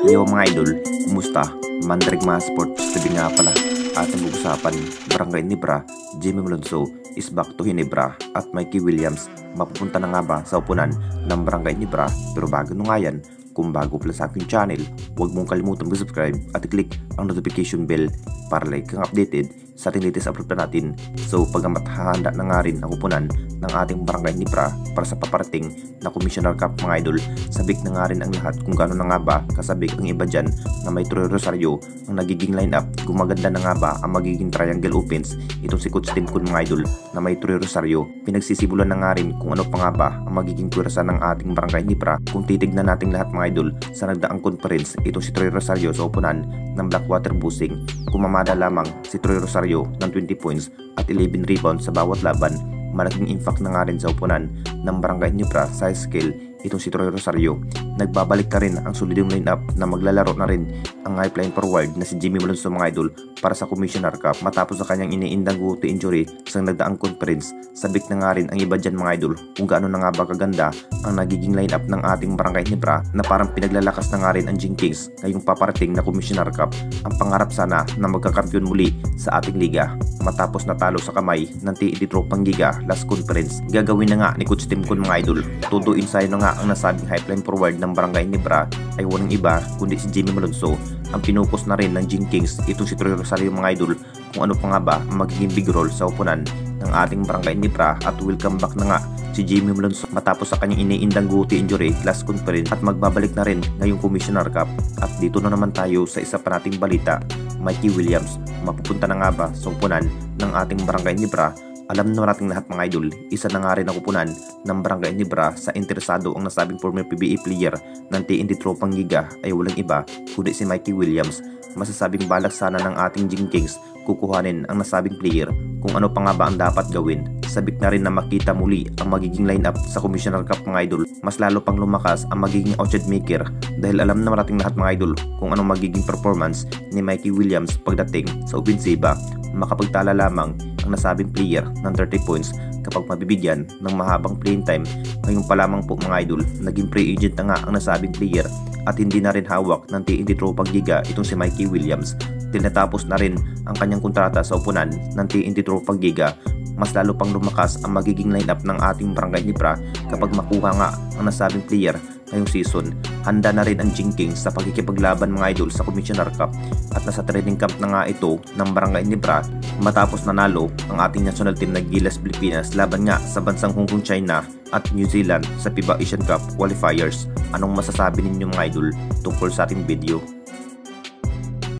Yo mga idol, kumusta? Mandirigma Sports TV nga pala. At ang usapan, Barangay Nibra, Jimmy Malonzo is back to Hinebra at Mikey Williams mapupunta na nga ba sa upunan ng Barangay Nibra. Pero bago nung nga yan, kung bago pala sa aking channel, huwag mong kalimutan mag-subscribe at i-click ang notification bell para like kang updated sa ating latest upload na natin. So pagamat hahanda na nga rin ang upunan ng ating Barangay Nibra para sa paparating na Commissioner Cup mga idol, sabik na nga rin ang lahat kung gaano na nga ba kasabik ang iba dyan na may Troy Rosario ang nagiging lineup. Gumaganda na nga ba ang magiging triangle opens itong si Coach Tim Kun mga idol na may Troy Rosario. Pinagsisibulan na nga rin kung ano pa nga ba ang magiging pwersa ng ating Barangay Nibra kung titignan natin lahat mga idol sa nagdaang conference itong si Troy Rosario sa upunan ng Blackwater Busing. Kumamada lamang si Troy Rosario ng 20 points at 11 rebounds sa bawat laban. Malaking impact na nga rin sa upunan ng Barangay Nibra sa scale itong si Troy Rosario. Nagbabalik na rin ang solidong lineup na maglalaro na rin ang high flying forward na si Jimmy Malonzo mga idol para sa Commissioner Cup matapos sa kanyang iniindang guti injury sa nagdaang conference. Sabik na nga rin ang iba dyan mga idol kung gaano na nga ba kaganda ang nagiging lineup ng ating Barangay Nibra na parang pinaglalakas na nga rin ang Jing Kings ngayong paparating na Commissioner Cup. Ang pangarap sana na magkakampiyon muli sa ating liga matapos natalo sa kamay ng TED Tropang Giga last conference. Gagawin na nga ni Coach Tim Kun mga idol. Tutuin sa'yo na nga ang nasabing high flying forward ng Barangay Nibra ay walang iba kundi si Jimmy Malonzo. Ang pinukos na rin ng Jing Kings itong si Troy Rosario mga idol kung ano pa nga ba ang magiging big role sa upunan ng ating Barangay Nibra at welcome back na nga si Jimmy Malonzo matapos sa kanyang iniindang guti injury last conference at magbabalik na rin ngayong Commissioner Cup. At dito na naman tayo sa isa pa nating balita, Mikey Williams mapupunta na nga ba sa upunan ng ating Barangay Nibra? Alam na nating lahat mga idol, isa na nga rin ang upunan ng Barangay Nibra sa interesado ang nasabing former PBA player ng TNT Tropang Giga ay walang iba kundi si Mikey Williams. Masasabing balak sana ng ating Jing Kings kukuhanin ang nasabing player kung ano pa nga ba ang dapat gawin. Sabik na rin na makita muli ang magiging lineup sa Commissioner Cup mga idol. Mas lalo pang lumakas ang magiging outshot maker dahil alam na nating lahat mga idol kung anong magiging performance ni Mikey Williams pagdating sa opensiba. Makapagtala lamang ang nasabing player ng 30 points kapag mabibigyan ng mahabang playing time. Ngayon pa lamang po mga idol, naging free agent na nga ang nasabing player at hindi na rin hawak ng TNT Tropang Giga itong si Mikey Williams. Tinatapos na rin ang kanyang kontrata sa upunan ng TNT Tropang Giga. Mas lalo pang lumakas ang magiging lineup ng ating Barangay Nibra kapag makuha nga ang nasabing player ngayong season. Handa na rin ang Jing Kings sa pagkikipaglaban mga idol sa Commissioner Cup at nasa training camp na nga ito ng Barangay Nibra matapos nanalo ang ating national team na Gilas Pilipinas laban nga sa bansang Hong Kong, China at New Zealand sa FIBA Asian Cup qualifiers. Anong masasabi ninyo mga idol tungkol sa ating video?